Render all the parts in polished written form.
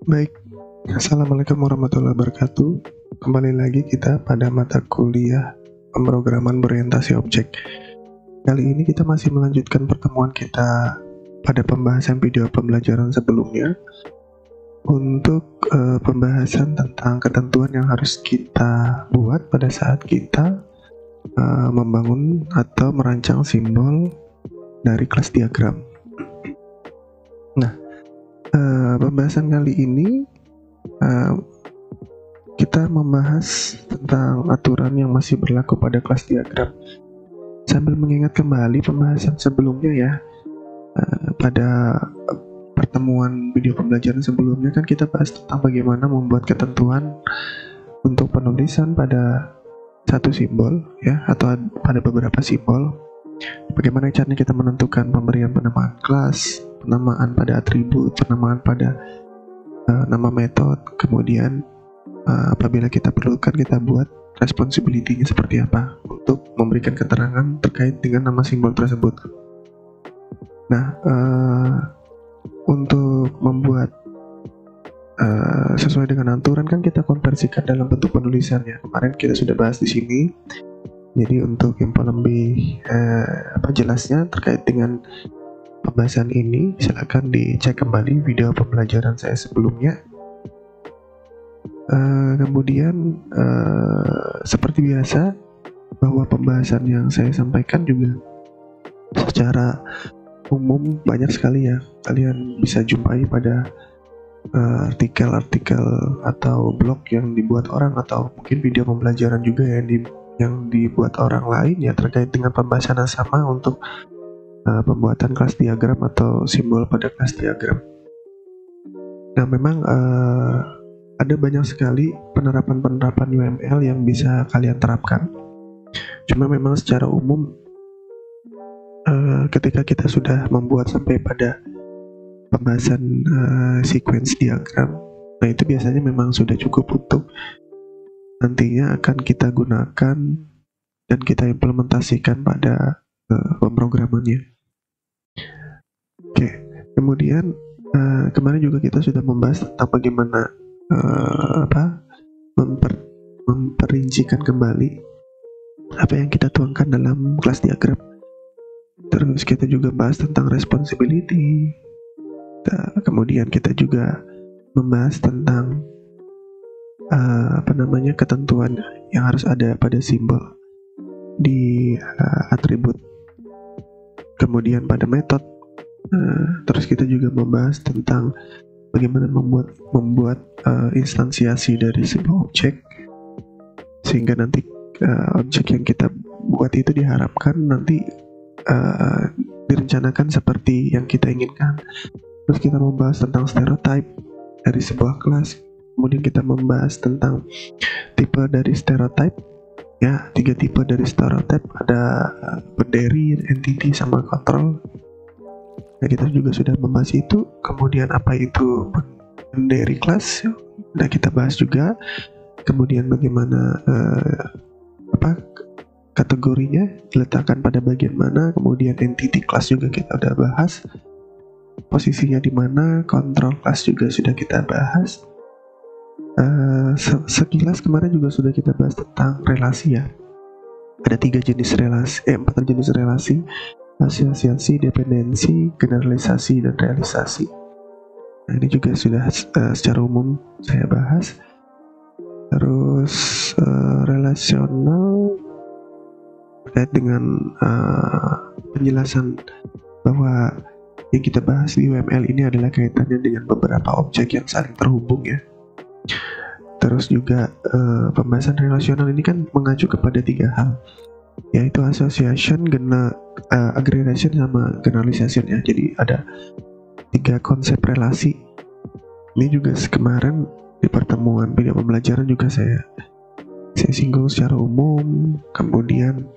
Baik, Assalamualaikum warahmatullahi wabarakatuh. Kembali lagi kita pada mata kuliah pemrograman berorientasi objek. Kali ini kita masih melanjutkan pertemuan kita pada pembahasan video pembelajaran sebelumnya untuk pembahasan tentang ketentuan yang harus kita buat pada saat kita membangun atau merancang simbol dari kelas diagram. Nah, pembahasan kali ini kita membahas tentang aturan yang masih berlaku pada kelas diagram. Sambil mengingat kembali pembahasan sebelumnya ya, pada pertemuan video pembelajaran sebelumnya kan kita bahas tentang bagaimana membuat ketentuan untuk penulisan pada satu simbol ya, atau pada beberapa simbol. Bagaimana caranya kita menentukan pemberian penamaan kelas, penamaan pada atribut, penamaan pada nama metode, kemudian apabila kita perlukan kita buat responsibility-nya seperti apa untuk memberikan keterangan terkait dengan nama simbol tersebut. Nah, untuk membuat sesuai dengan aturan kan kita konversikan dalam bentuk penulisannya. Kemarin kita sudah bahas di sini. Jadi untuk info lebih jelasnya terkait dengan pembahasan ini, silakan dicek kembali video pembelajaran saya sebelumnya. Kemudian seperti biasa, bahwa pembahasan yang saya sampaikan juga secara umum banyak sekali ya, kalian bisa jumpai pada artikel-artikel atau blog yang dibuat orang, atau mungkin video pembelajaran juga yang dibuat orang lain ya terkait dengan pembahasan yang sama untuk pembuatan kelas diagram atau simbol pada kelas diagram. Nah, memang ada banyak sekali penerapan-penerapan UML yang bisa kalian terapkan. Cuma memang secara umum ketika kita sudah membuat sampai pada pembahasan sequence diagram, nah itu biasanya memang sudah cukup untuk nantinya akan kita gunakan dan kita implementasikan pada pemrogramannya. Oke, kemudian kemarin juga kita sudah membahas tentang bagaimana memperincikan kembali apa yang kita tuangkan dalam kelas diagram. Terus kita juga bahas tentang responsibility. Kemudian kita juga membahas tentang ketentuan yang harus ada pada simbol di atribut. Kemudian pada metode. Terus kita juga membahas tentang bagaimana membuat instansiasi dari sebuah objek, sehingga nanti objek yang kita buat itu diharapkan nanti direncanakan seperti yang kita inginkan. Terus kita membahas tentang stereotype dari sebuah kelas. Kemudian kita membahas tentang tipe dari stereotype ya, 3 tipe dari stereotype, ada berdiri, entity, sama control. Nah, kita juga sudah membahas itu. Kemudian apa itu berdiri kelas, nah kita bahas juga. Kemudian bagaimana kategorinya diletakkan pada bagian mana. Kemudian entity class juga kita udah bahas, posisinya di mana. Control class juga sudah kita bahas. Sekilas kemarin juga sudah kita bahas tentang relasi ya. Ada 4 jenis relasi: asosiasi, dependensi, generalisasi, dan realisasi. Nah, ini juga sudah secara umum saya bahas. Terus relasional terkait dengan penjelasan bahwa yang kita bahas di UML ini adalah kaitannya dengan beberapa objek yang saling terhubung ya. Terus juga pembahasan relasional ini kan mengacu kepada 3 hal, yaitu association, aggregation, sama generalization ya. Jadi ada 3 konsep relasi. Ini juga kemarin di pertemuan video pembelajaran juga saya singgung secara umum. Kemudian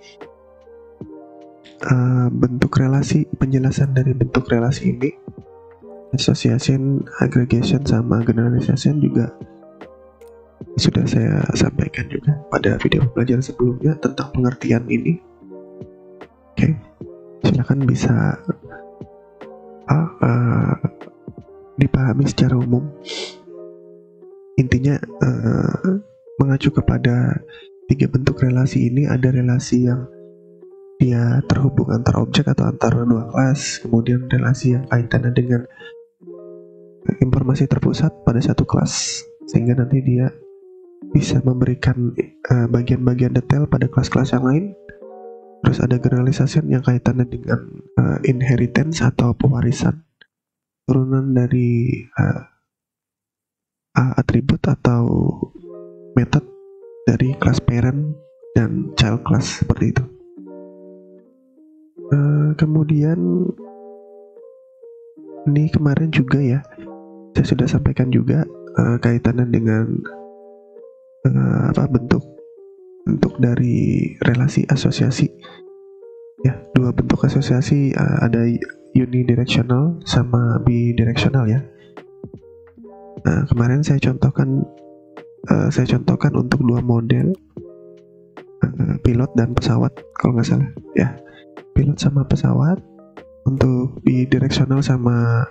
bentuk relasi, penjelasan dari bentuk relasi ini, association, aggregation, sama generalization juga sudah saya sampaikan juga pada video pembelajaran sebelumnya tentang pengertian ini. Oke, silakan bisa dipahami secara umum. intinya mengacu kepada 3 bentuk relasi ini. Ada relasi yang dia terhubung antar objek atau antara 2 kelas, kemudian relasi yang kaitannya dengan informasi terpusat pada satu kelas, sehingga nanti dia bisa memberikan bagian-bagian detail pada kelas-kelas yang lain. Terus ada generalization yang kaitannya dengan inheritance atau pewarisan turunan dari atribut atau metode dari kelas parent dan child class, seperti itu. Kemudian ini kemarin juga ya, saya sudah sampaikan juga kaitannya dengan bentuk dari relasi asosiasi ya. 2 bentuk asosiasi, ada unidirectional sama bidirectional ya. Kemarin saya contohkan untuk 2 model, pilot dan pesawat kalau nggak salah ya, pilot sama pesawat. Untuk bidirectional sama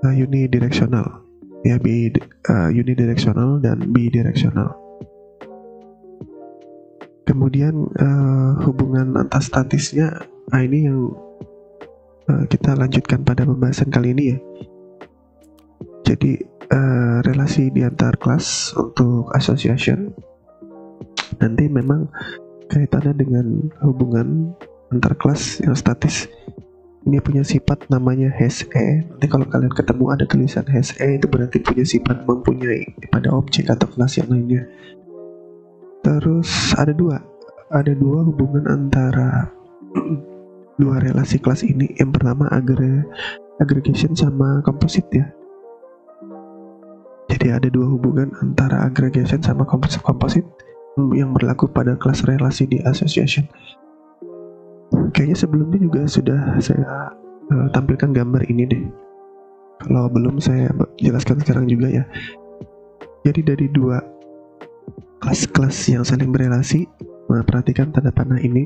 unidirectional ya, unidirectional dan bidirectional. Kemudian hubungan antastatisnya, ini yang kita lanjutkan pada pembahasan kali ini ya. Jadi relasi di antar kelas untuk association nanti memang kaitannya dengan hubungan antar kelas yang statis. Ini punya sifat namanya has a. Nanti kalau kalian ketemu ada tulisan has a, itu berarti punya sifat mempunyai pada objek atau kelas yang lainnya. Terus ada dua hubungan antara 2 relasi kelas ini. Yang pertama aggregation sama composite ya. Jadi ada 2 hubungan antara aggregation sama composite yang berlaku pada kelas relasi di association. Kayaknya sebelumnya juga sudah saya tampilkan gambar ini deh. Kalau belum, saya jelaskan sekarang juga ya. Jadi dari 2 kelas-kelas yang saling berelasi, perhatikan tanda panah ini.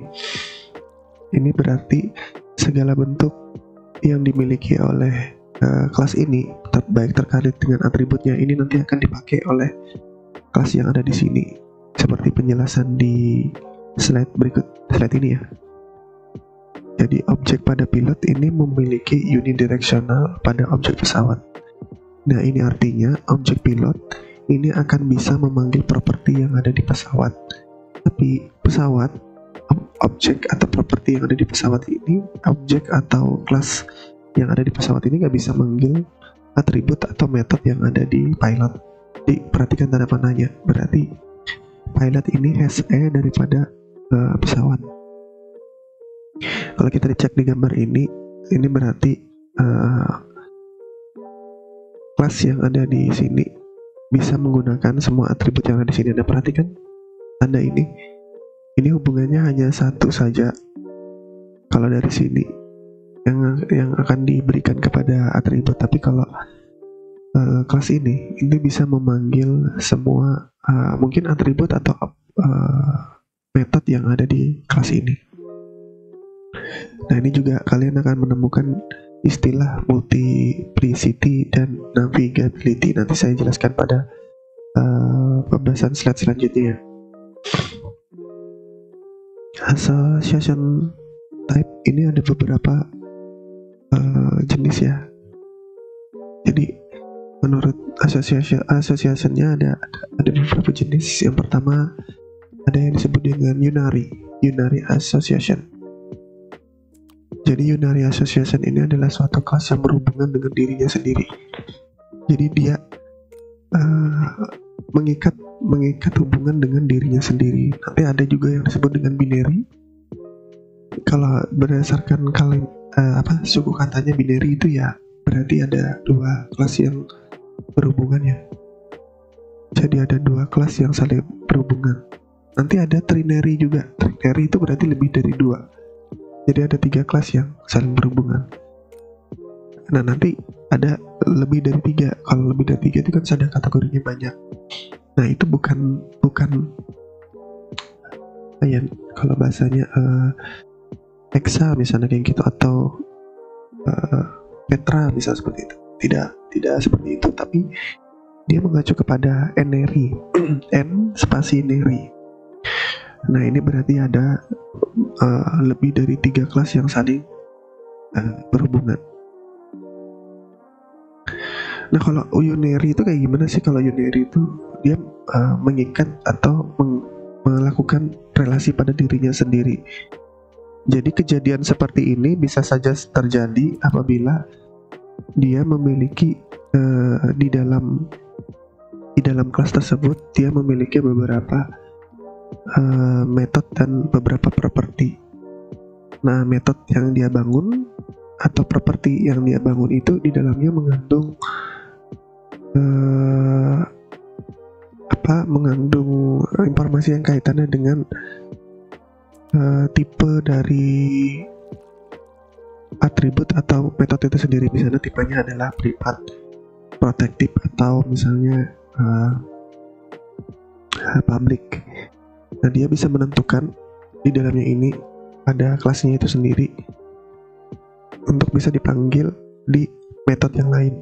Ini berarti segala bentuk yang dimiliki oleh kelas ini, baik terkait dengan atributnya, ini nanti akan dipakai oleh kelas yang ada di sini, seperti penjelasan di slide ini ya. Jadi objek pada pilot ini memiliki unidirectional pada objek pesawat. Nah, ini artinya objek pilot ini akan bisa memanggil properti yang ada di pesawat. Tapi pesawat, objek atau properti yang ada di pesawat ini, objek atau kelas yang ada di pesawat ini nggak bisa manggil atribut atau metode yang ada di pilot. Jadi perhatikan tanda panahnya, berarti pilot ini has a daripada pesawat. Kalau kita dicek di gambar ini berarti kelas yang ada di sini bisa menggunakan semua atribut yang ada di sini. Anda perhatikan tanda ini hubungannya hanya satu saja. Kalau dari sini yang akan diberikan kepada atribut, tapi kalau kelas ini bisa memanggil semua mungkin atribut atau metode yang ada di kelas ini. Nah, ini juga kalian akan menemukan istilah multiplicity dan navigability. Nanti saya jelaskan pada pembahasan slide selanjutnya. Association type ini ada beberapa jenis ya. Jadi menurut associationnya ada beberapa jenis. Yang pertama ada yang disebut dengan unary association. Jadi unary association ini adalah suatu kelas yang berhubungan dengan dirinya sendiri. Jadi dia mengikat hubungan dengan dirinya sendiri. Nanti ada juga yang disebut dengan binary. Kalau berdasarkan suku katanya binary itu ya berarti ada 2 kelas yang berhubungan ya. Jadi ada 2 kelas yang saling berhubungan. Nanti ada trinary juga. Trinary itu berarti lebih dari 2. Jadi ada 3 kelas yang saling berhubungan. Nah, nanti ada lebih dari 3. Kalau lebih dari 3 itu kan ada kategorinya banyak. Nah, itu bukan ya, kalau bahasanya hexa misalnya kayak gitu, atau Petra misalnya seperti itu. Tidak seperti itu, tapi dia mengacu kepada Neri, N spasi Neri. Nah ini berarti ada lebih dari 3 kelas yang saling berhubungan. Nah kalau unary itu kayak gimana sih? Kalau unary itu dia mengikat atau melakukan relasi pada dirinya sendiri. Jadi kejadian seperti ini bisa saja terjadi apabila dia memiliki di dalam kelas tersebut dia memiliki beberapa metode dan beberapa properti. Nah metode yang dia bangun atau properti yang dia bangun itu di dalamnya mengandung mengandung informasi yang kaitannya dengan tipe dari atribut atau metode itu sendiri. Misalnya tipenya adalah privat, protektif, atau misalnya public. Nah dia bisa menentukan di dalamnya ini ada kelasnya itu sendiri untuk bisa dipanggil di metode yang lain.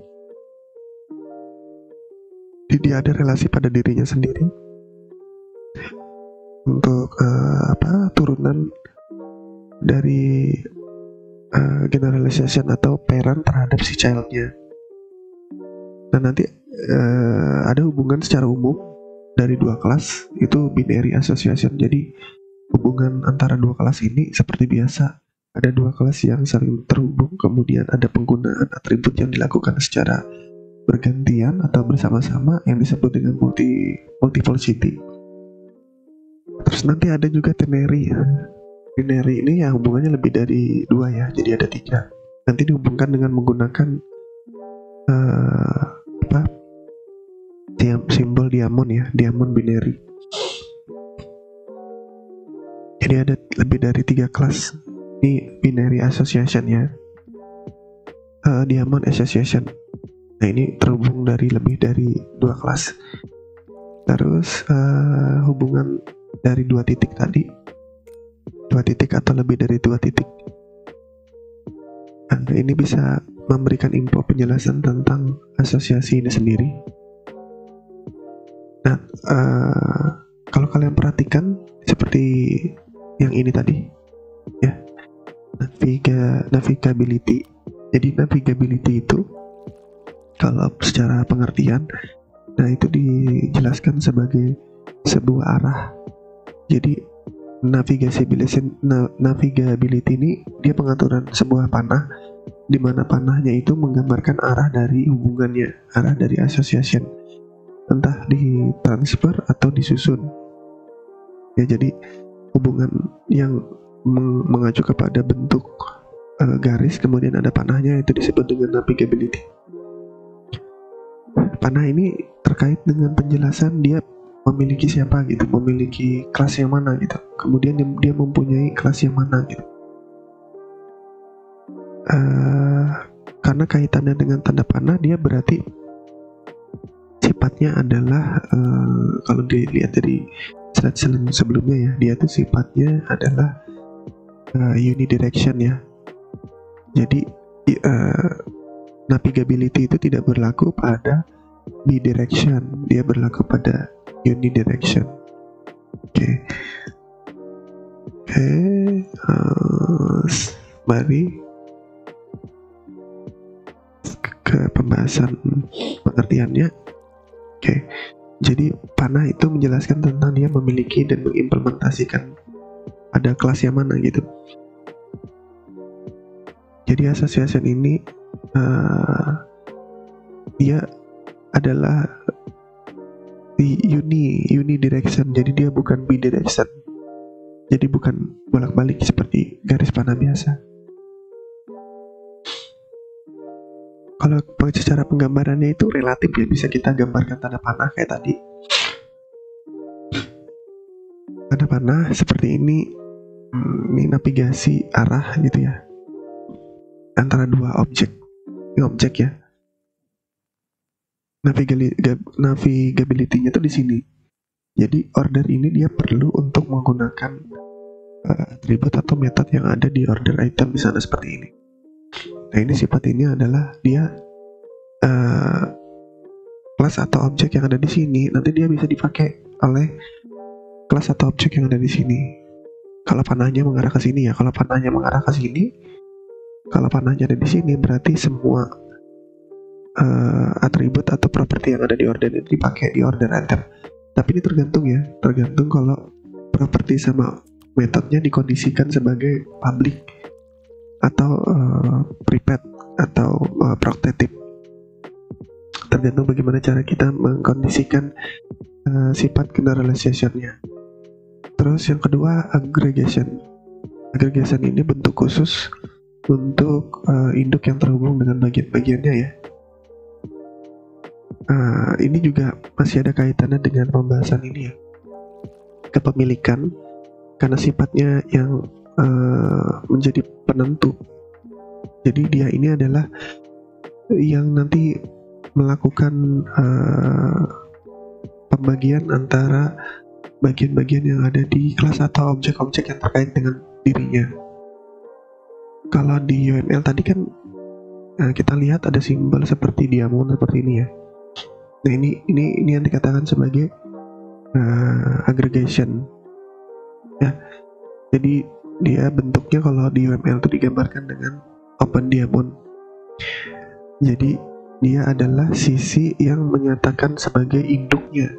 Jadi dia ada relasi pada dirinya sendiri untuk turunan dari generalization atau parent terhadap si childnya. Nah nanti ada hubungan secara umum dari 2 kelas, itu binary association. Jadi hubungan antara 2 kelas ini seperti biasa, ada 2 kelas yang saling terhubung, kemudian ada penggunaan atribut yang dilakukan secara bergantian atau bersama-sama yang disebut dengan multiplicity. Terus nanti ada juga ternary. Binary ini ya hubungannya lebih dari 2 ya, jadi ada 3. Nanti dihubungkan dengan menggunakan simbol diamond ya, diamond binary. Jadi ada lebih dari 3 kelas di binary association ya, diamond association. Nah ini terhubung dari lebih dari 2 kelas. Terus hubungan dari 2 titik tadi, 2 titik atau lebih dari 2 titik. Nah ini bisa memberikan info penjelasan tentang asosiasi ini sendiri. Nah kalau kalian perhatikan seperti yang ini tadi ya, navigability. Jadi navigability itu kalau secara pengertian, nah itu dijelaskan sebagai sebuah arah. Jadi navigability ini dia pengaturan sebuah panah, di mana panahnya itu menggambarkan arah dari hubungannya, arah dari association, entah ditransfer atau disusun. Ya jadi hubungan yang mengacu kepada bentuk garis, kemudian ada panahnya, itu disebut dengan navigability. Panah ini terkait dengan penjelasan dia memiliki siapa gitu, memiliki kelas yang mana gitu, kemudian dia mempunyai kelas yang mana gitu. Karena kaitannya dengan tanda panah, dia berarti sifatnya adalah kalau dilihat dari slide sebelumnya ya, dia tuh sifatnya adalah unidirection ya. Jadi navigability itu tidak berlaku pada bidirection, dia berlaku pada unidirection. Oke. Mari ke pembahasan pengertiannya. Oke. Jadi panah itu menjelaskan tentang dia memiliki dan mengimplementasikan ada kelas yang mana gitu. Jadi association ini dia adalah di unidirection, jadi dia bukan bidirection, jadi bukan bolak-balik seperti garis panah biasa. Kalau secara penggambarannya itu relatif ya, bisa kita gambarkan tanda panah kayak tadi. Tanda panah seperti ini navigasi arah gitu ya, antara 2 objek. Ini objek ya. Navigability-nya tuh di sini. Jadi order ini dia perlu untuk menggunakan atribut atau metode yang ada di order item, misalnya seperti ini. Nah ini sifat ini adalah dia kelas kelas atau objek yang ada di sini, nanti dia bisa dipakai oleh kelas atau objek yang ada di sini. Kalau panahnya mengarah ke sini ya, kalau panahnya mengarah ke sini, kalau panahnya ada di sini, berarti semua atribut atau properti yang ada di order itu dipakai di order item. Tapi ini tergantung ya, tergantung kalau properti sama metodenya dikondisikan sebagai public atau prepaid atau protective. Tergantung bagaimana cara kita mengkondisikan sifat generalization-nya. Terus yang kedua, aggregation. Aggregation ini bentuk khusus untuk induk yang terhubung dengan bagian-bagiannya ya. Ini juga masih ada kaitannya dengan pembahasan ini ya, kepemilikan, karena sifatnya yang menjadi penentu. Jadi dia ini adalah yang nanti melakukan pembagian antara bagian-bagian yang ada di kelas atau objek-objek yang terkait dengan dirinya. Kalau di UML tadi kan kita lihat ada simbol seperti diamond seperti ini ya. Nah ini yang dikatakan sebagai aggregation ya. Jadi dia bentuknya kalau di UML itu digambarkan dengan open diamond. Jadi dia adalah sisi yang menyatakan sebagai induknya.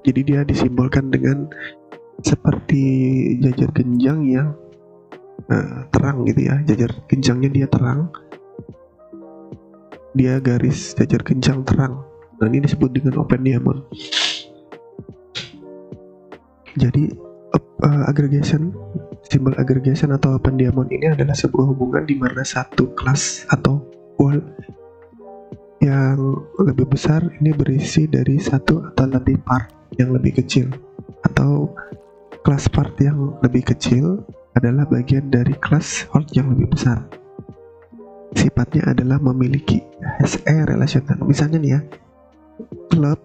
Jadi dia disimbolkan dengan seperti jajar genjang yang terang gitu ya. Jajar genjangnya dia terang, dia garis jajar genjang terang. Nah ini disebut dengan open diamond. Jadi aggregation, simbol aggregation atau open diamond ini adalah sebuah hubungan di mana satu kelas atau wall yang lebih besar ini berisi dari satu atau lebih part yang lebih kecil, atau kelas part yang lebih kecil adalah bagian dari kelas part yang lebih besar. Sifatnya adalah memiliki has a relational. Misalnya nih ya, klub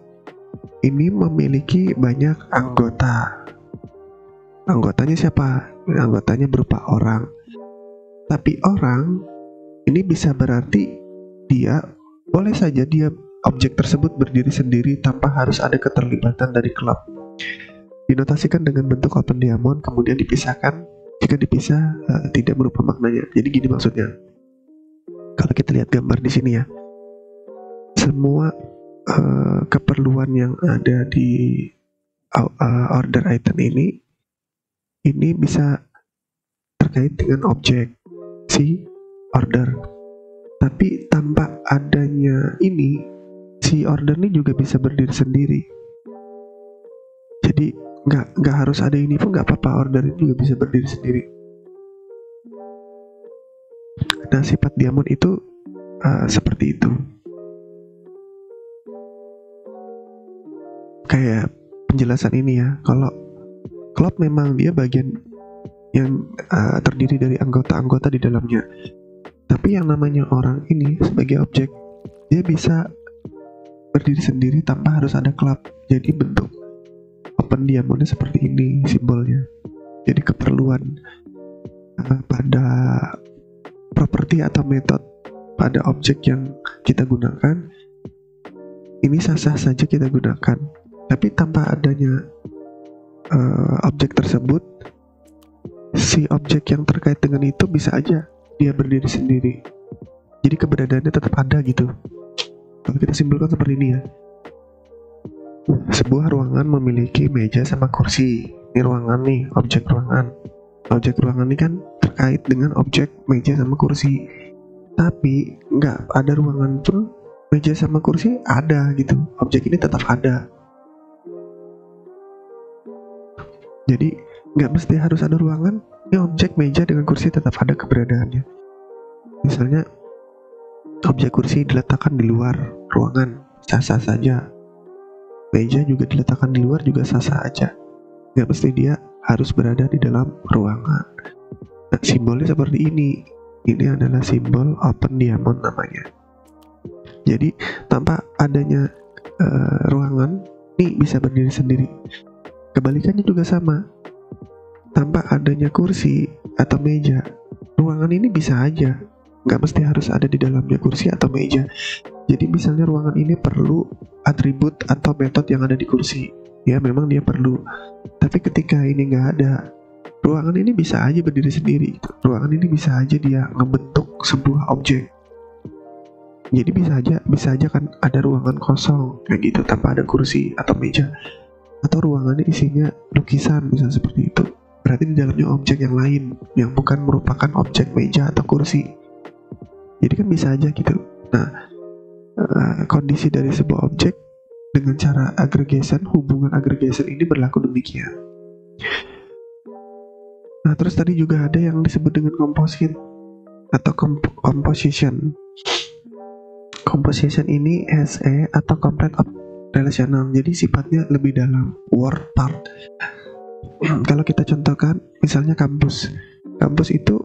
ini memiliki banyak anggota. Anggotanya siapa? Anggotanya berupa orang. Tapi orang ini bisa berarti dia boleh saja dia objek tersebut berdiri sendiri tanpa harus ada keterlibatan dari klub. Dinotasikan dengan bentuk open diamond, kemudian dipisahkan. Jika dipisah tidak berupa maknanya. Jadi gini maksudnya. Kalau kita lihat gambar di sini ya, semua keperluan yang ada di order item ini bisa terkait dengan objek si order. Tapi tanpa adanya ini, si order ini juga bisa berdiri sendiri. Jadi nggak harus ada ini pun nggak apa-apa, order ini juga bisa berdiri sendiri. Nah sifat diamond itu seperti itu. Kayak penjelasan ini ya, kalau klub memang dia bagian yang terdiri dari anggota-anggota di dalamnya. Tapi yang namanya orang ini sebagai objek, dia bisa berdiri sendiri tanpa harus ada klub. Jadi bentuk open diamondnya seperti ini simbolnya. Jadi keperluan pada properti atau metode pada objek yang kita gunakan ini sah-sah saja kita gunakan. Tapi tanpa adanya objek tersebut, si objek yang terkait dengan itu bisa aja dia berdiri sendiri. Jadi keberadaannya tetap ada gitu. Kalau kita simpulkan seperti ini ya, sebuah ruangan memiliki meja sama kursi. Ini ruangan nih, objek ruangan. Objek ruangan ini kan terkait dengan objek meja sama kursi. Tapi nggak ada ruangan pun meja sama kursi ada gitu. Objek ini tetap ada. Jadi nggak mesti harus ada ruangan, ini objek meja dengan kursi tetap ada keberadaannya. Misalnya objek kursi diletakkan di luar ruangan, sah-sah saja. Meja juga diletakkan di luar juga sah-sah aja. Nggak mesti dia harus berada di dalam ruangan. Nah, simbolnya seperti ini. Ini adalah simbol open diamond namanya. Jadi tanpa adanya ruangan, ini bisa berdiri sendiri. Kebalikannya juga sama. Tanpa adanya kursi atau meja, ruangan ini bisa aja nggak mesti harus ada di dalamnya kursi atau meja. Jadi misalnya ruangan ini perlu atribut atau metode yang ada di kursi, ya memang dia perlu. Tapi ketika ini nggak ada, ruangan ini bisa aja berdiri sendiri. Ruangan ini bisa aja dia ngebentuk sebuah objek. Jadi bisa aja kan ada ruangan kosong kayak gitu tanpa ada kursi atau meja, atau ruangannya isinya lukisan misalnya seperti itu. Berarti di dalamnya objek yang lain yang bukan merupakan objek meja atau kursi. Jadi kan bisa aja gitu. Nah, kondisi dari sebuah objek dengan cara aggregation, hubungan aggregation ini berlaku demikian. Nah, terus tadi juga ada yang disebut dengan composite atau composition. Composition ini SE atau complete relational, jadi sifatnya lebih dalam, word part. Kalau kita contohkan, misalnya kampus itu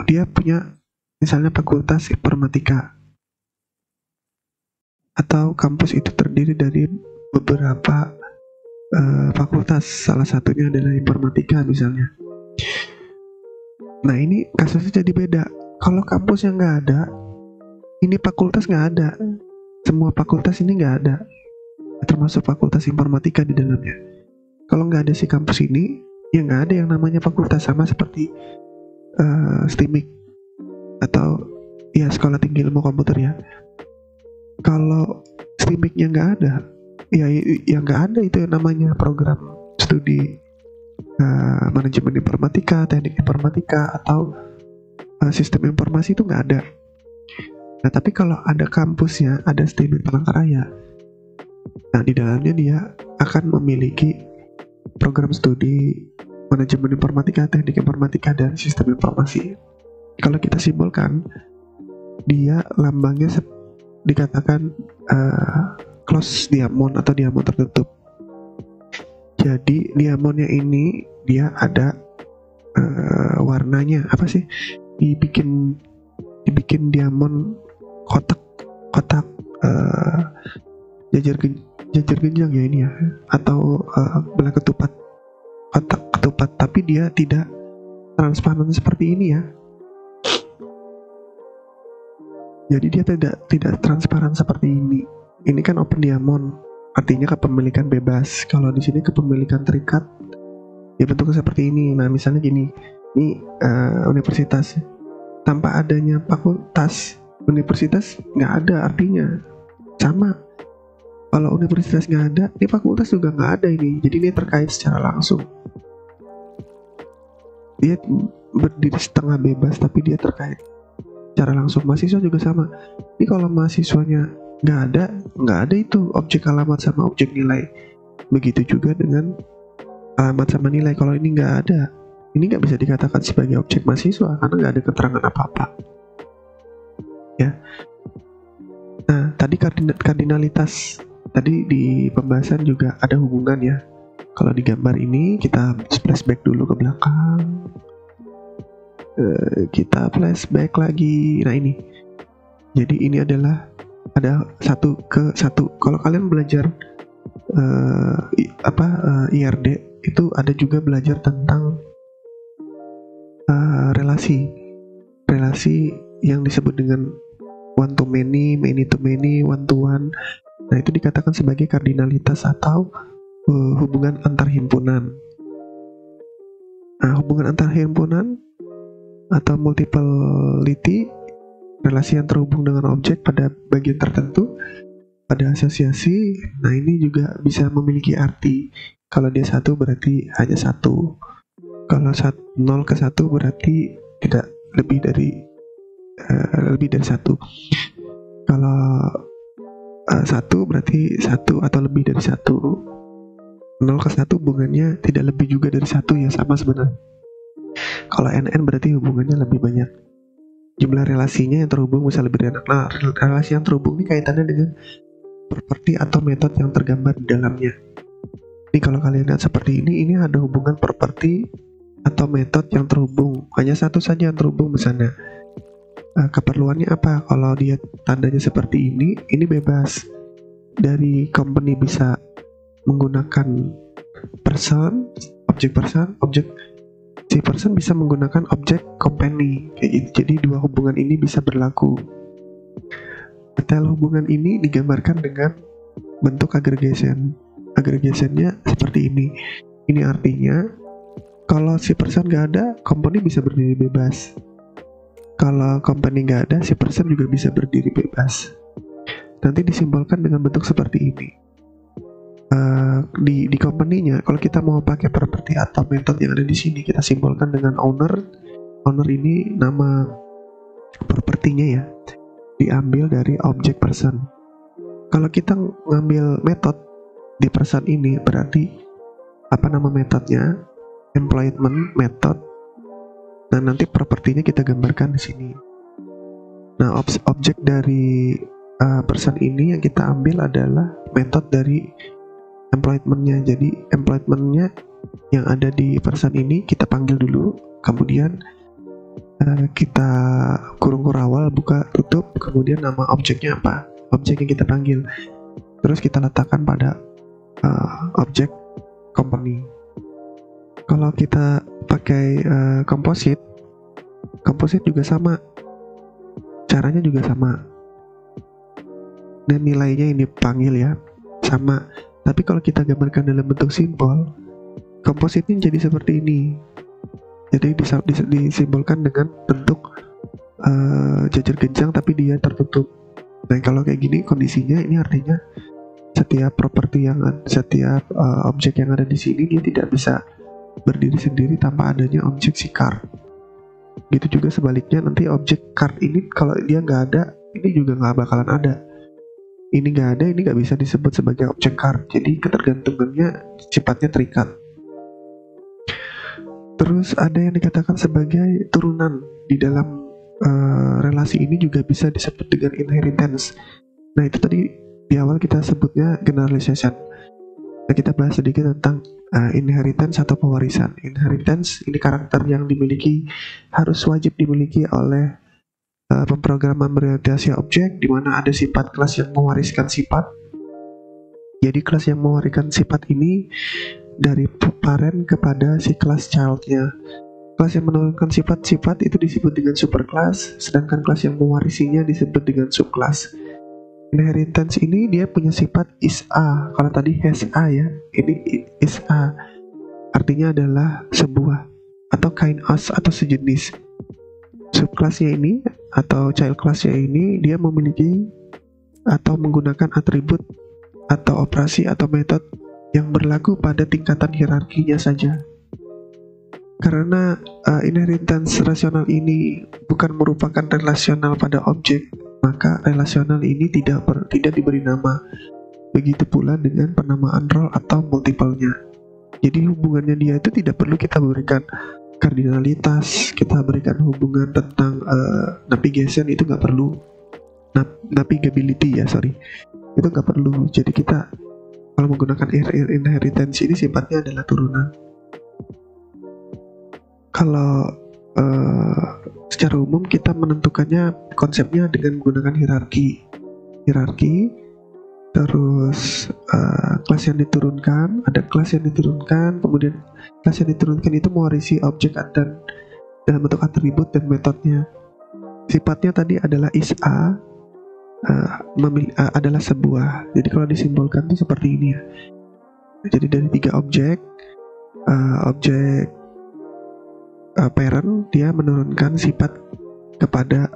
dia punya misalnya fakultas informatika, atau kampus itu terdiri dari beberapa fakultas, salah satunya adalah informatika misalnya. Nah ini kasusnya jadi beda. Kalau kampus yang nggak ada, ini fakultas nggak ada, semua fakultas ini nggak ada, termasuk fakultas informatika di dalamnya. Kalau nggak ada si kampus ini, ya nggak ada yang namanya fakultas, sama seperti STIMIK atau ya sekolah tinggi ilmu komputer ya. Kalau STIMIK-nya nggak ada, ya nggak ada itu yang namanya program studi manajemen informatika, teknik informatika, atau sistem informasi, itu nggak ada. Nah tapi kalau ada kampusnya, ada STIMIK Palangkaraya, nah di dalamnya dia akan memiliki program studi manajemen informatika, teknik informatika, dan sistem informasi. Kalau kita simbolkan, dia lambangnya dikatakan closed diamond atau diamond tertutup. Jadi diamondnya ini dia ada warnanya apa sih? Dibikin diamond kotak jajar genjang ya ini ya, atau belah ketupat, kotak ketupat, tapi dia tidak transparan seperti ini ya. Jadi dia tidak transparan seperti ini. Ini kan open diamond, artinya kepemilikan bebas. Kalau di sini kepemilikan terikat, ya bentuknya seperti ini. Nah misalnya gini, ini universitas, tanpa adanya fakultas, universitas nggak ada artinya. Sama, kalau universitas nggak ada, ini fakultas juga nggak ada ini. Jadi ini terkait secara langsung. Dia berdiri setengah bebas, tapi dia terkait secara langsung. Mahasiswa juga sama. Ini kalau mahasiswanya nggak ada itu objek alamat sama objek nilai. Begitu juga dengan alamat sama nilai. Kalau ini nggak ada, ini nggak bisa dikatakan sebagai objek mahasiswa karena nggak ada keterangan apa-apa. Ya. Nah, tadi kardinalitas tadi di pembahasan juga ada hubungan ya. Kalau di gambar ini kita flashback dulu ke belakang. Kita flashback lagi. Nah ini. Jadi ini adalah ada 1:1. Kalau kalian belajar IRD itu ada juga belajar tentang relasi yang disebut dengan one to many, many to many, one to one. Nah itu dikatakan sebagai kardinalitas atau hubungan antar himpunan. Nah hubungan antar himpunan atau multiplicity, relasi yang terhubung dengan objek pada bagian tertentu, pada asosiasi. Nah ini juga bisa memiliki arti. Kalau dia 1 berarti hanya 1. Kalau 0 ke 1 berarti tidak lebih dari 1. Kalau 1 berarti 1 atau lebih dari 1. 0 ke 1 hubungannya tidak lebih juga dari 1 ya, sama sebenarnya. Kalau NN berarti hubungannya lebih banyak. Jumlah relasinya yang terhubung bisa lebih banyak. Nah, relasi yang terhubung ini kaitannya dengan properti atau metode yang tergambar di dalamnya. Ini kalau kalian lihat seperti ini ada hubungan properti atau metode yang terhubung. Hanya satu saja yang terhubung misalnya. Keperluannya apa? Kalau dia tandanya seperti ini bebas. Dari company bisa menggunakan objek si person bisa menggunakan objek company kayak gitu. Jadi dua hubungan ini bisa berlaku. Detail hubungan ini digambarkan dengan bentuk aggregation. Aggregationnya seperti ini. Ini artinya kalau si person nggak ada, company bisa berdiri bebas. Kalau company nggak ada, si person juga bisa berdiri bebas. Nanti disimbolkan dengan bentuk seperti ini. Di company-nya, kalau kita mau pakai properti atau method yang ada di sini, kita simbolkan dengan owner. Owner ini nama propertinya ya, diambil dari objek person. Kalau kita ngambil method di person ini, berarti apa nama metodnya? Employment method. Nah, nanti propertinya kita gambarkan di sini. Nah, objek dari person ini yang kita ambil adalah method dari employment-nya. Jadi employment-nya yang ada di person ini kita panggil dulu, kemudian kita kurung kurawal, buka tutup, kemudian nama objeknya apa, objek yang kita panggil, terus kita letakkan pada objek company. Kalau kita pakai composite juga sama, caranya juga sama, dan nilainya yang dipanggil ya sama. Tapi kalau kita gambarkan dalam bentuk simbol, kompositnya jadi seperti ini. Jadi disimbolkan dengan bentuk jajar genjang tapi dia tertutup. Nah, kalau kayak gini kondisinya, ini artinya setiap properti setiap objek yang ada di sini dia tidak bisa berdiri sendiri tanpa adanya objek si card. Gitu juga sebaliknya, nanti objek card ini kalau dia nggak ada, ini juga nggak bakalan ada. Ini nggak ada, ini nggak bisa disebut sebagai objek card. Jadi ketergantungannya sifatnya terikat. Terus ada yang dikatakan sebagai turunan. Di dalam relasi ini juga bisa disebut dengan inheritance. Nah, itu tadi di awal kita sebutnya generalization. Nah, kita bahas sedikit tentang inheritance atau pewarisan. Inheritance ini karakter yang harus wajib dimiliki oleh pemrograman berorientasi objek, di mana ada sifat kelas yang mewariskan sifat. Jadi kelas yang mewariskan sifat ini dari parent kepada si kelas childnya. Kelas yang menurunkan sifat-sifat itu disebut dengan superclass, sedangkan kelas yang mewarisinya disebut dengan subclass. Inheritance ini dia punya sifat is A. Kalau tadi has A ya, ini is A. Artinya adalah sebuah atau kind of atau sejenis. Subclassnya ini atau child classnya ini dia memiliki atau menggunakan atribut atau operasi atau metode yang berlaku pada tingkatan hierarkinya saja. Karena inheritance rasional ini bukan merupakan relasional pada objek, maka relasional ini tidak diberi nama. Begitu pula dengan penamaan role atau multiple-nya. Jadi hubungannya dia itu tidak perlu kita berikan kardinalitas, kita berikan hubungan tentang navigation, itu nggak perlu. Navigability ya, itu nggak perlu. Jadi kita kalau menggunakan inheritance ini sifatnya adalah turunan. Kalau secara umum kita menentukannya konsepnya dengan menggunakan hierarki, terus kelas yang diturunkan, ada kelas yang diturunkan, kemudian kelas yang diturunkan itu mewarisi objek dan dalam bentuk atribut dan metodenya. Sifatnya tadi adalah is A, adalah sebuah. Jadi kalau disimbolkan itu seperti ini ya. Jadi dari 3 objek, parent dia menurunkan sifat kepada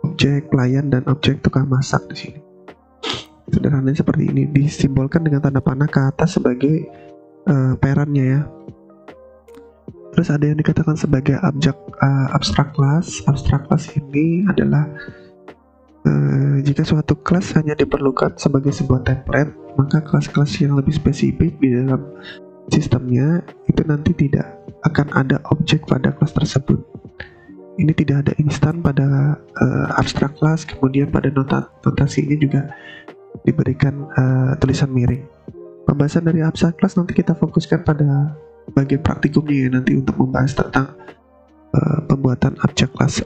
objek pelayan dan objek tukang masak di sini. Sederhananya seperti ini, disimbolkan dengan tanda panah ke atas sebagai parentnya ya. Terus ada yang dikatakan sebagai abstract class. Abstract class ini adalah jika suatu kelas hanya diperlukan sebagai sebuah template, maka kelas-kelas yang lebih spesifik di dalam sistemnya itu nanti tidak akan ada objek pada kelas tersebut. Ini tidak ada instan pada abstract class, kemudian pada notasinya juga diberikan tulisan miring. Pembahasan dari abstract class nanti kita fokuskan pada bagian praktikumnya ya, nanti untuk membahas tentang pembuatan object class.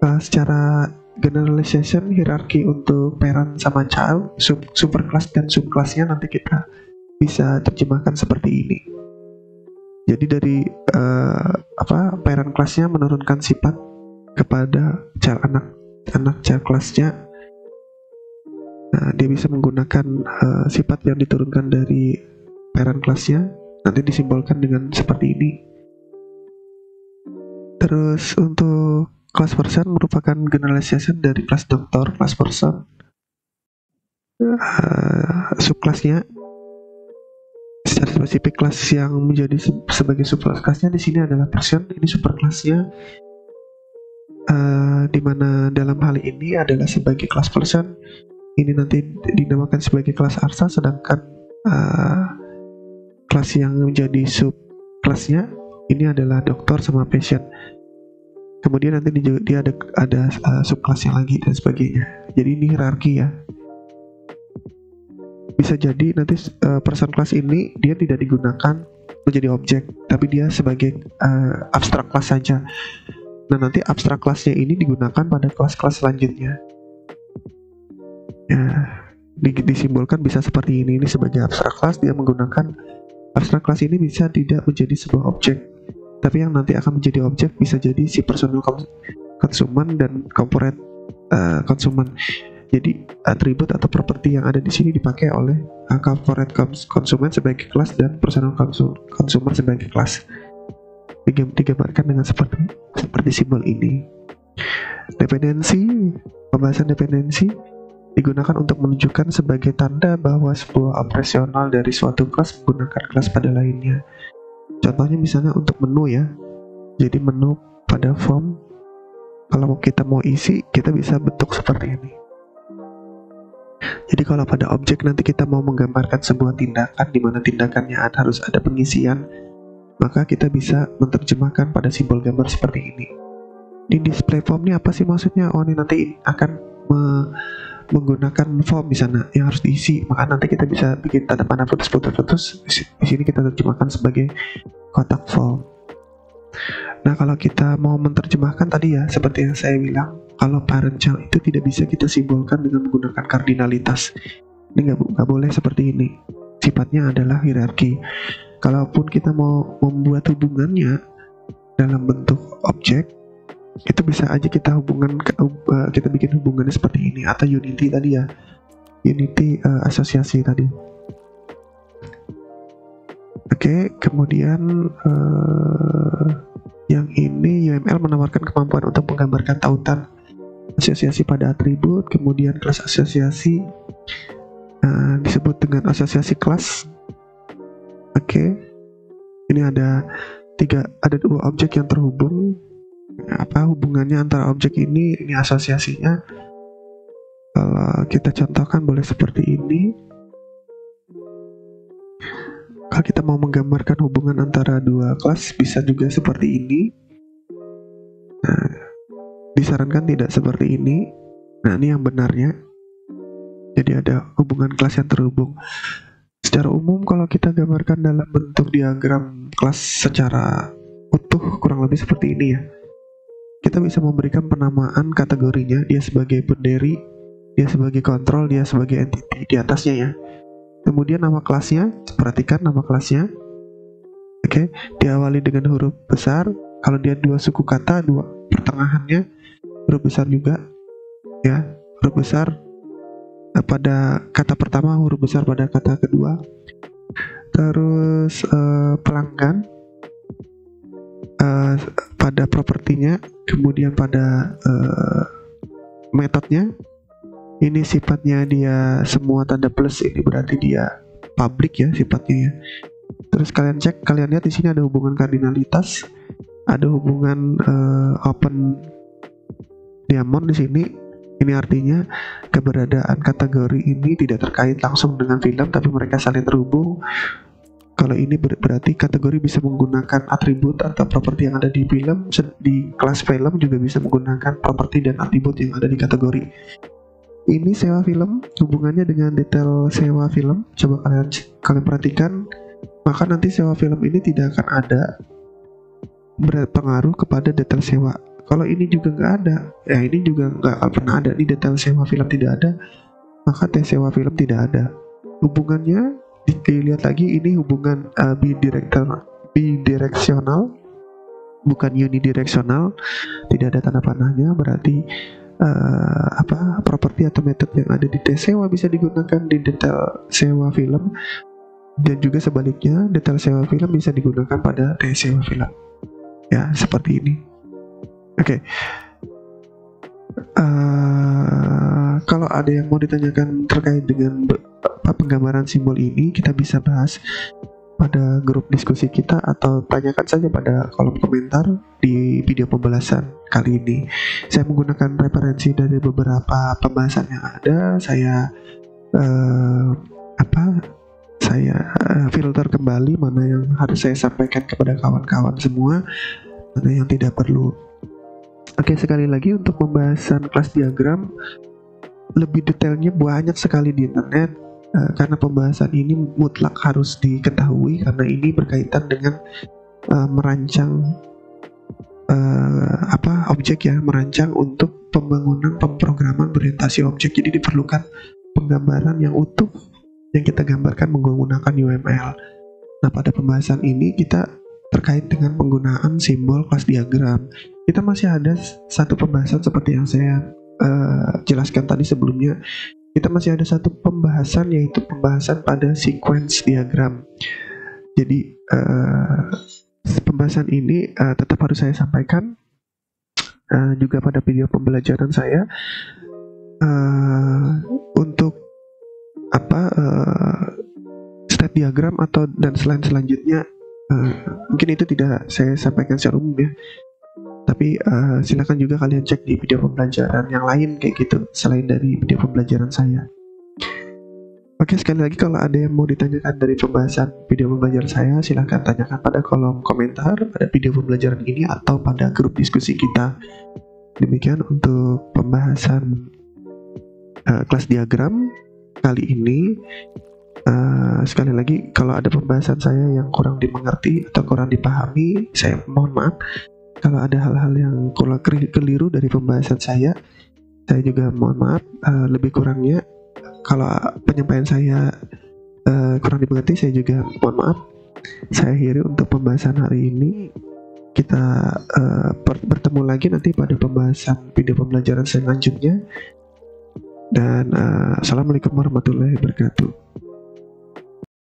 Secara generalization, hierarki untuk parent sama child, superclass dan subclassnya nanti kita bisa terjemahkan seperti ini. Jadi dari parent class-nya menurunkan sifat kepada child anak child class-nya. Nah, dia bisa menggunakan sifat yang diturunkan dari parent class-nya, nanti disimbolkan dengan seperti ini. Terus untuk class person merupakan generalization dari class doctor, class person. Subclassnya secara spesifik kelas yang menjadi sebagai subclassnya di sini adalah person. Ini superclassnya, di mana dalam hal ini adalah sebagai class person. Ini nanti dinamakan sebagai kelas arsa, sedangkan kelas yang menjadi subkelasnya ini adalah dokter sama patient. Kemudian nanti dia ada subkelasnya lagi dan sebagainya. Jadi ini hierarki ya. Bisa jadi nanti person class ini dia tidak digunakan menjadi objek, tapi dia sebagai abstrak class saja. Nah, nanti abstrak classnya ini digunakan pada kelas-kelas selanjutnya. Ya, disimbolkan bisa seperti ini sebagai abstrak class. Dia menggunakan abstrak class ini bisa tidak menjadi sebuah objek, tapi yang nanti akan menjadi objek bisa jadi si personal konsumen dan corporate konsumen. Jadi atribut atau properti yang ada di sini dipakai oleh corporate konsumen sebagai kelas dan personal konsumen sebagai kelas. Digambarkan dengan seperti simbol ini. Dependensi, pembahasan dependensi digunakan untuk menunjukkan sebagai tanda bahwa sebuah operasional dari suatu kelas menggunakan kelas pada lainnya. Contohnya misalnya untuk menu ya. Jadi menu pada form, kalau kita mau isi, kita bisa bentuk seperti ini. Jadi kalau pada objek nanti kita mau menggambarkan sebuah tindakan di mana tindakannya harus ada pengisian, maka kita bisa menerjemahkan pada simbol gambar seperti ini. Di display form ini apa sih maksudnya? Oh, ini nanti akan menggunakan form di sana yang harus diisi, maka nanti kita bisa bikin tanda panah putus. Di sini kita terjemahkan sebagai kotak form. Nah, kalau kita mau menerjemahkan tadi ya, seperti yang saya bilang, kalau parent child itu tidak bisa kita simbolkan dengan menggunakan kardinalitas. Ini nggak boleh seperti ini. Sifatnya adalah hierarki. Kalaupun kita mau membuat hubungannya dalam bentuk objek, itu bisa aja kita kita bikin hubungannya seperti ini, atau unity tadi ya, unity asosiasi tadi. Oke, kemudian yang ini UML menawarkan kemampuan untuk menggambarkan tautan asosiasi pada atribut, kemudian kelas asosiasi disebut dengan asosiasi kelas. Oke, ini ada dua objek yang terhubung. Apa hubungannya antara objek ini asosiasinya? Kalau kita contohkan boleh seperti ini. Kalau kita mau menggambarkan hubungan antara dua kelas bisa juga seperti ini. Nah, disarankan tidak seperti ini. Nah, ini yang benarnya. Jadi ada hubungan kelas yang terhubung. Secara umum kalau kita gambarkan dalam bentuk diagram kelas secara utuh kurang lebih seperti ini ya. Kita bisa memberikan penamaan kategorinya, dia sebagai pendiri, dia sebagai kontrol, dia sebagai entity di atasnya ya. Kemudian nama kelasnya, perhatikan nama kelasnya. Oke, diawali dengan huruf besar. Kalau dia dua suku kata, dua pertengahannya huruf besar juga ya, huruf besar pada kata pertama, huruf besar pada kata kedua. Terus pelanggan pada propertinya, kemudian pada metodenya. Ini sifatnya dia semua tanda plus, ini berarti dia public ya sifatnya ya. Terus kalian cek, kalian lihat di sini ada hubungan kardinalitas, ada hubungan open diamond di sini. Ini artinya keberadaan kategori ini tidak terkait langsung dengan film, tapi mereka saling terhubung. Kalau ini berarti kategori bisa menggunakan atribut atau properti yang ada di film, di kelas film juga bisa menggunakan properti dan atribut yang ada di kategori. Ini sewa film, hubungannya dengan detail sewa film. Coba kalian perhatikan, maka nanti sewa film ini tidak akan ada berpengaruh kepada detail sewa. Kalau ini juga nggak ada, ya ini juga nggak pernah ada. Ini detail sewa film tidak ada, maka tes sewa film tidak ada. Hubungannya dilihat lagi ini hubungan bidireksional, bukan unidireksional, tidak ada tanda panahnya, berarti properti atau metode yang ada di tes sewa bisa digunakan di detail sewa film, dan juga sebaliknya detail sewa film bisa digunakan pada tes sewa film. Ya, seperti ini. Oke. Kalau ada yang mau ditanyakan terkait dengan penggambaran simbol ini, kita bisa bahas pada grup diskusi kita atau tanyakan saja pada kolom komentar di video pembelasan kali ini. Saya menggunakan referensi dari beberapa pembahasan yang ada. Saya filter kembali mana yang harus saya sampaikan kepada kawan-kawan semua, mana yang tidak perlu. Oke, sekali lagi untuk pembahasan kelas diagram lebih detailnya banyak sekali di internet, karena pembahasan ini mutlak harus diketahui karena ini berkaitan dengan merancang objek ya, merancang untuk pembangunan pemrograman berorientasi objek. Jadi diperlukan penggambaran yang utuh yang kita gambarkan menggunakan UML. Nah, pada pembahasan ini kita terkait dengan penggunaan simbol kelas diagram. Kita masih ada satu pembahasan seperti yang saya jelaskan tadi sebelumnya. Kita masih ada satu pembahasan, yaitu pembahasan pada sequence diagram. Jadi pembahasan ini tetap harus saya sampaikan juga pada video pembelajaran saya untuk state diagram atau dan selanjutnya. Mungkin itu tidak saya sampaikan secara umum ya, tapi silakan juga kalian cek di video pembelajaran yang lain kayak gitu selain dari video pembelajaran saya. Oke, sekali lagi kalau ada yang mau ditanyakan dari pembahasan video pembelajaran saya, silakan tanyakan pada kolom komentar pada video pembelajaran ini atau pada grup diskusi kita. Demikian untuk pembahasan kelas diagram kali ini. Sekali lagi kalau ada pembahasan saya yang kurang dimengerti atau kurang dipahami, saya mohon maaf. Kalau ada hal-hal yang kurang keliru dari pembahasan saya juga mohon maaf. Lebih kurangnya kalau penyampaian saya kurang dimengerti, saya juga mohon maaf. Saya akhiri untuk pembahasan hari ini. Kita bertemu lagi nanti pada pembahasan video pembelajaran selanjutnya. Dan assalamualaikum warahmatullahi wabarakatuh.